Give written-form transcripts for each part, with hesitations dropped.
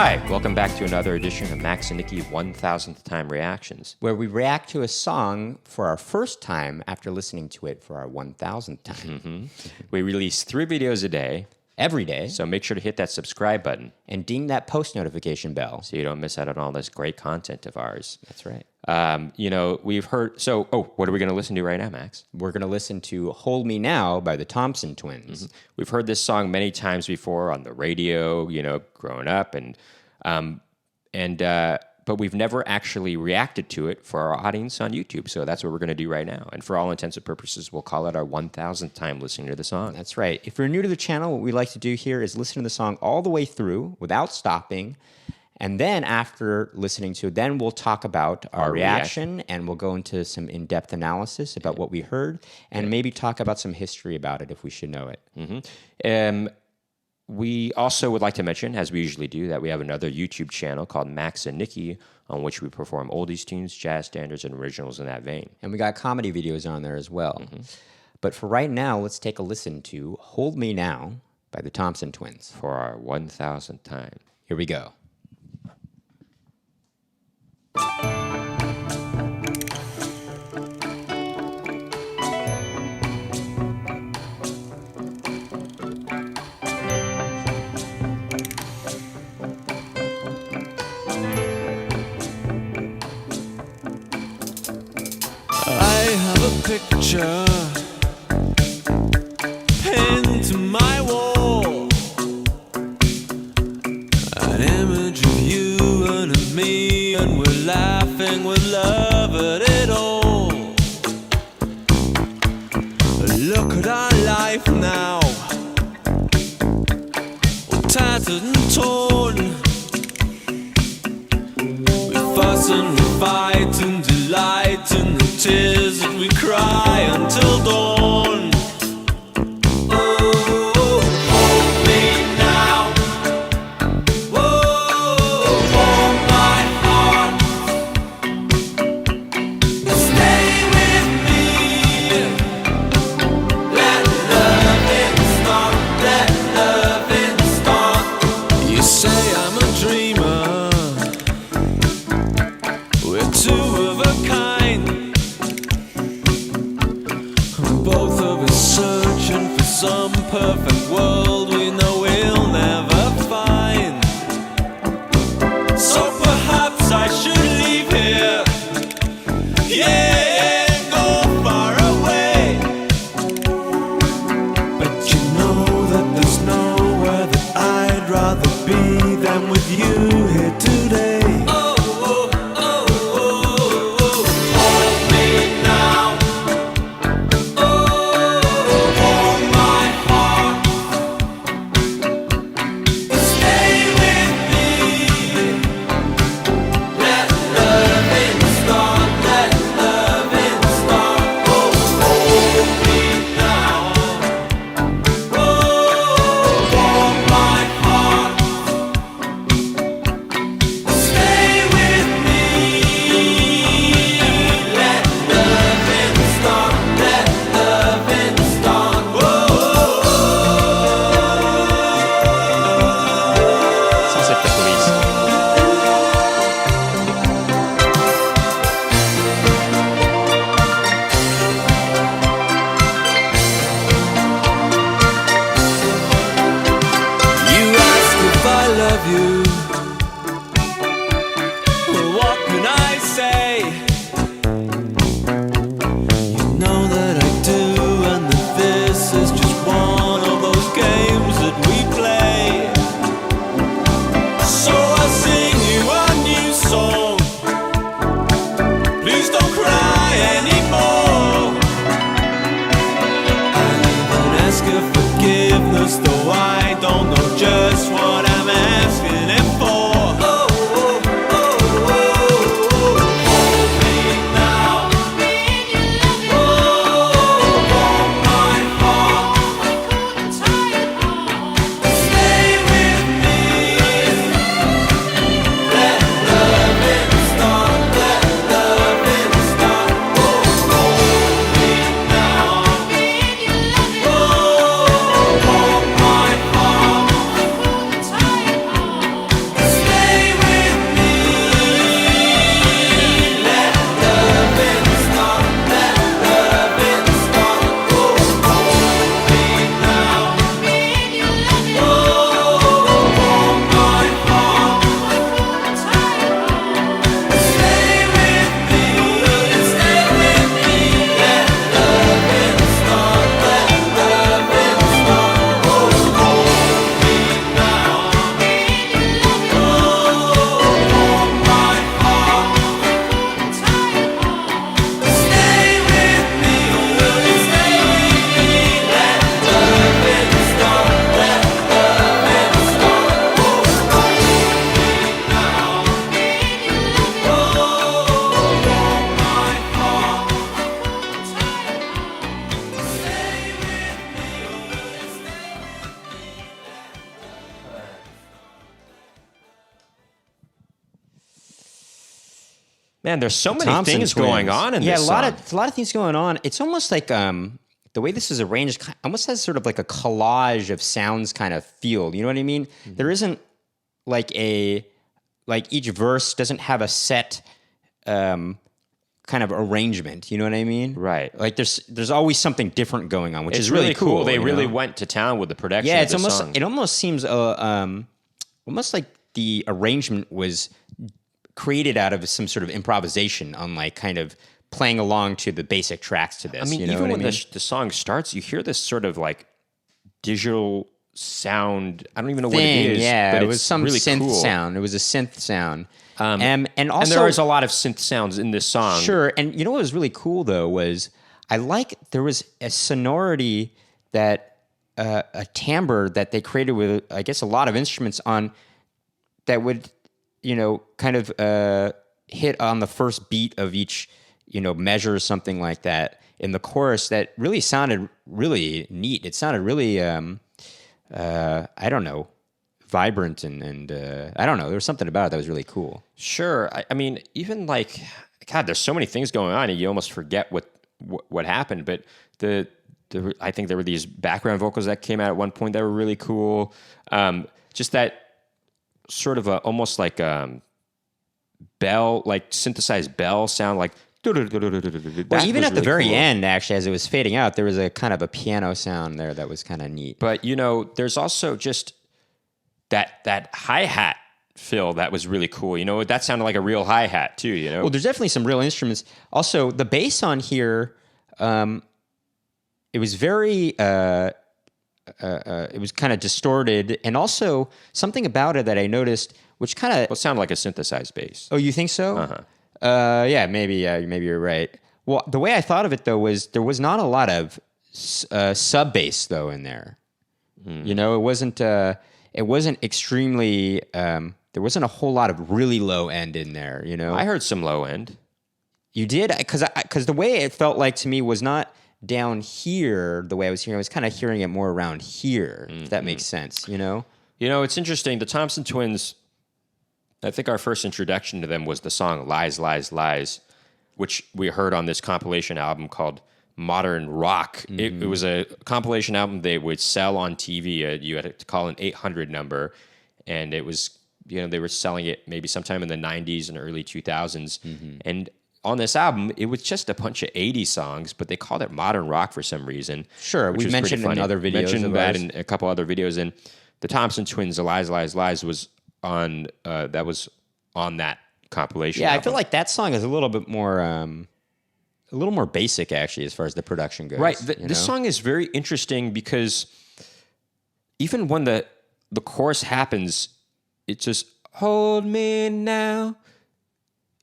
Hi, welcome back to another edition of Max and Nicky 1000th Time Reactions, where we react to a song for our first time after listening to it for our 1000th time. We release 3 videos a day, Every day. so make sure to hit that subscribe button And ding that post notification bell. so you don't miss out on all this great content of ours. That's right. We've heard, what are we going to listen to right now, Max? We're going to listen to Hold Me Now by the Thompson Twins. We've heard this song many times before on the radio, growing up, but we've never actually reacted to it for our audience on YouTube. So that's what we're going to do right now. And for all intents and purposes, we'll call it our 1000th time listening to the song. That's right. If you're new to the channel, what we like to do here is listen to the song all the way through without stopping. And then after listening to it, then we'll talk about our reaction and we'll go into some in-depth analysis about what we heard and maybe talk about some history about it if we should know it. We also would like to mention, as we usually do, that we have another YouTube channel called Max and Nicky, on which we perform oldies tunes, jazz standards, and originals in that vein. And we got comedy videos on there as well. But for right now, let's take a listen to Hold Me Now by the Thompson Twins. For our 1000th time. Here we go. I have a picture pinned to my wall, an image of you and of me, and we're laughing with love at it all. Look at our life now, all tattered and torn. We fuss and we fight and delight in the tears that we cry until dawn. Oh, hold me now. Oh, warm my heart. Stay with me. Let loving start. Let loving start. You say I'm a dreamer. We're two of a kind. Both of us searching for some perfect world we know we'll never find. So perhaps I should leave here, yeah, and go far away. But you know that there's nowhere that I'd rather be than with you here today. Though I don't know just what I'm asking it for. Hold me now. Warm my heart. Stay with me. Let loving start. Let loving start. Hold me now. Warm my heart. Man, there's so many Thompson things Twins. going on in yeah, this a song. lot of things going on. It's almost like the way this is arranged almost has sort of like a collage of sounds kind of feel. You know what I mean? Mm-hmm. There isn't like each verse doesn't have a set kind of arrangement. You know what I mean? Right. Like there's always something different going on, which It's is really cool. They you really know? went to town with the production. Yeah, of it's this almost song. it almost seems almost like the arrangement was created out of some sort of improvisation on like kind of playing along to the basic tracks to this. I mean, you know even what when I mean? the song starts, you hear this sort of like digital sound. I don't even know what it is. Yeah, but it was it's some really synth cool. sound. It was a synth sound. And And also there is a lot of synth sounds in this song. sure. And you know what was really cool though was there was a sonority that a timbre that they created with I guess a lot of instruments on that would kind of hit on the first beat of each measure or something like that in the chorus that really sounded really neat. It sounded really I don't know, vibrant and I don't know. There was something about it that was really cool. Sure. I mean, even like, God, there's so many things going on, and you almost forget what happened. But I think there were these background vocals that came out at one point that were really cool. Just that sort of almost like bell, like synthesized bell sound, like. Well, even at the very end, actually, as it was fading out, there was a kind of a piano sound there that was kind of neat. But there's also just that hi-hat fill that was really cool. That sounded like a real hi-hat too. Well, there's definitely some real instruments. Also, the bass on here, it was very, it was kind of distorted, and also something about it that I noticed, which kind of. Well, it sounded like a synthesized bass. Oh, you think so? Yeah, maybe you're right. Well, the way I thought of it though was there was not a lot of sub bass though in there. It wasn't extremely. There wasn't a whole lot of really low end in there. I heard some low end. You did because the way it felt like to me was not down here. The way I was hearing, I was kind of hearing it more around here. If that makes sense. It's interesting. The Thompson Twins. I think our first introduction to them was the song Lies, Lies, Lies, which we heard on this compilation album called Modern Rock. It was a compilation album they would sell on TV. You had to call an 800 number, and it was, they were selling it maybe sometime in the 90s and early 2000s. And on this album, it was just a bunch of 80s songs, but they called it Modern Rock for some reason. Sure, we mentioned in other videos. Mentioned that in a couple other videos. And the Thompson Twins, the Lies, Lies, Lies was on that compilation. Yeah, album. I feel like that song is a little bit more basic actually as far as the production goes. Right. This song is very interesting because even when the chorus happens, it's just hold me now.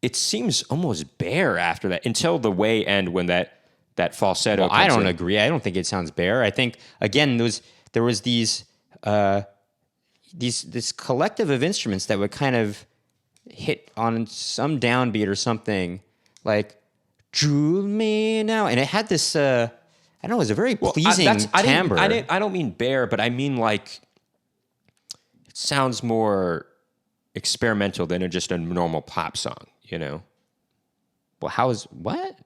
It seems almost bare after that until the way end when that falsetto. Well, I don't agree. I don't think it sounds bare. I think again there was these this collective of instruments that would kind of hit on some downbeat or something like "Jewel Me Now," and it had this. I don't know. It was a very pleasing timbre. I don't mean bare, but I mean like it sounds more experimental than just a normal pop song. Well, what?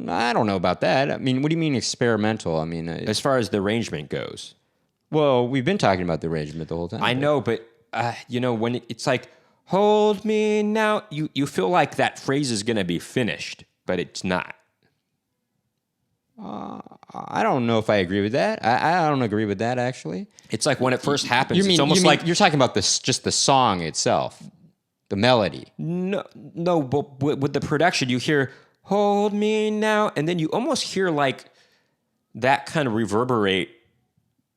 I don't know about that. I mean, what do you mean experimental? I mean, as far as the arrangement goes. Well, we've been talking about the arrangement the whole time. I know, but when it's like "Hold me now," you feel like that phrase is going to be finished, but it's not. I don't know if I agree with that. I don't agree with that actually. It's like when it first happens. It's almost like you're talking about just the song itself, the melody. No, but with the production, you hear "Hold me now," and then you almost hear like that kind of reverberate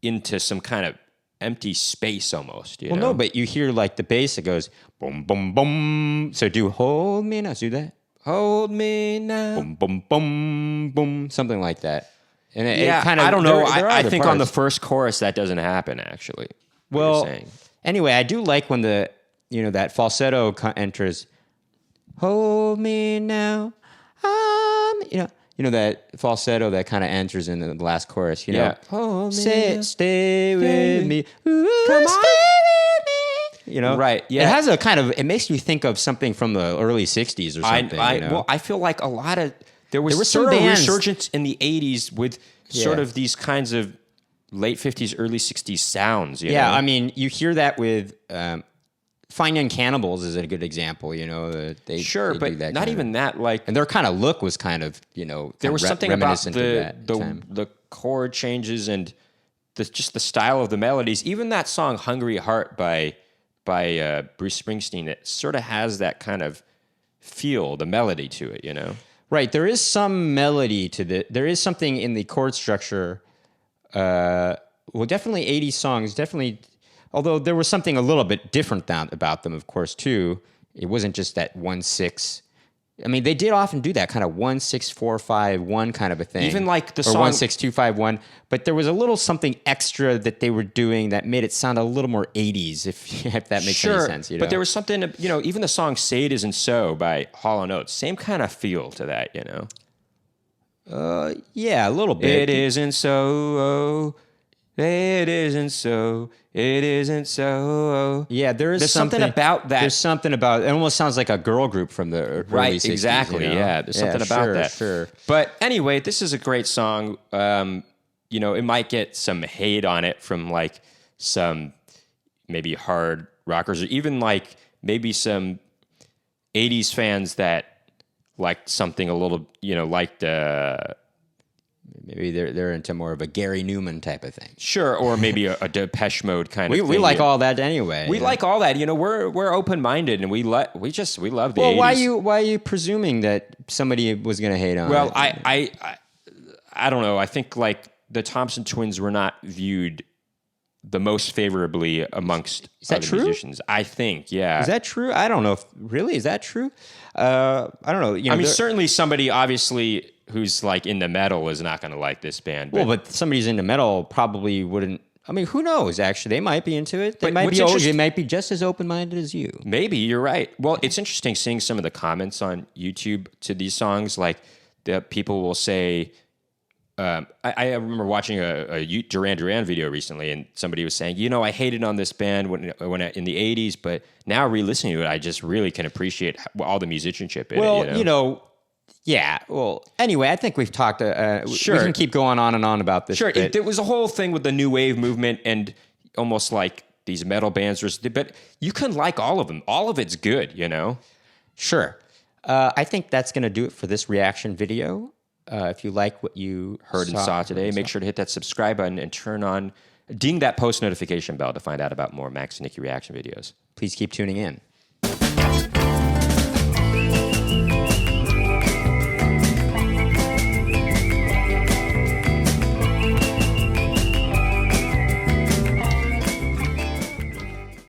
into some kind of empty space almost. Well, no, but you hear like the bass that goes boom, boom, boom. So do "Hold Me Now." Do that. Hold me now. Boom, boom, boom, boom. Something like that. And it kind of. I don't know. There are I other think parts. on the first chorus that doesn't happen actually. Well, anyway, I do like when that falsetto enters. Hold me now. That falsetto that kind of enters in the last chorus. Hold me now. Stay with me. Ooh, Come on. stay with me. You know, Right, yeah. It has a kind of. It makes you think of something from the early '60s or something. Well, I feel like a lot of there was were sort some of bands- resurgence in the '80s with sort Yeah. of these kinds of late '50s, early '60s sounds. You Yeah, know? I mean, you hear that with Fine Young Cannibals is a good example. You know, they sure, they but do that not kind of- even that. Like And their kind of look was kind of, you know, there was something about reminiscent of that the time. the chord changes and just the style of the melodies. Even that song "Hungry Heart" by Bruce Springsteen, it sort of has that kind of feel, the melody to it. You know. Right, there is some melody to the. There is something in the chord structure. Well, definitely 80s songs. Definitely, although there was something a little bit different about them, of course, too. It wasn't just that 1-6. I mean, they did often do that kind of 1-6-4-5-1 kind of a thing. Even like the or song 1-6-2-5-1. But there was a little something extra that they were doing that made it sound a little more 80s, if that makes any sense. You know? But there was something, you know, even the song "Say It Isn't So" by Hall & Oates, same kind of feel to that, you know. Yeah, a little bit. It isn't so. It isn't so. It isn't so. Yeah, there's something about that. There's something about it. Almost sounds like a girl group from the early Right, 60s, exactly. you know? Yeah, there's something about sure, that. Sure. But anyway, this is a great song. You know, it might get some hate on it from like some maybe hard rockers or even like maybe some 80s fans that liked something a little, you know, liked Maybe they're into more of a Gary Newman type of thing. sure, or maybe a Depeche Mode kind of thing. We like all that anyway. We like all that. You know, we're open-minded and we love the Well, 80s. why are you presuming that somebody was going to hate on Well, it? I don't know. I think like the Thompson Twins were not viewed the most favorably amongst that other true? musicians. I think, yeah. Is that true? I don't know. Really, is that true? I don't know. You know, I mean, certainly somebody obviously who's like into metal is not going to like this band. well, but somebody who's into metal probably wouldn't. I mean, who knows? Actually, they might be into it. They But might what's be. interest- They might be just as open-minded as you. Maybe you're right. Well, it's interesting seeing some of the comments on YouTube to these songs. Like the people will say, I remember watching a Duran Duran video recently, and somebody was saying, you know, I hated on this band when in the '80s, but now re-listening to it, I just really can appreciate all the musicianship in Well, it. You know? yeah. Well, anyway, I think we've talked. Sure. We can keep going on and on about this. Sure, bit. there was a whole thing with the new wave movement and almost like these metal bands, but you can like all of them. All of it's good, you know? Sure. I think that's going to do it for this reaction video. If you like what you Heard and saw today, make sure to hit that subscribe button and ding that post notification bell to find out about more Max Nicky reaction videos. please keep tuning in.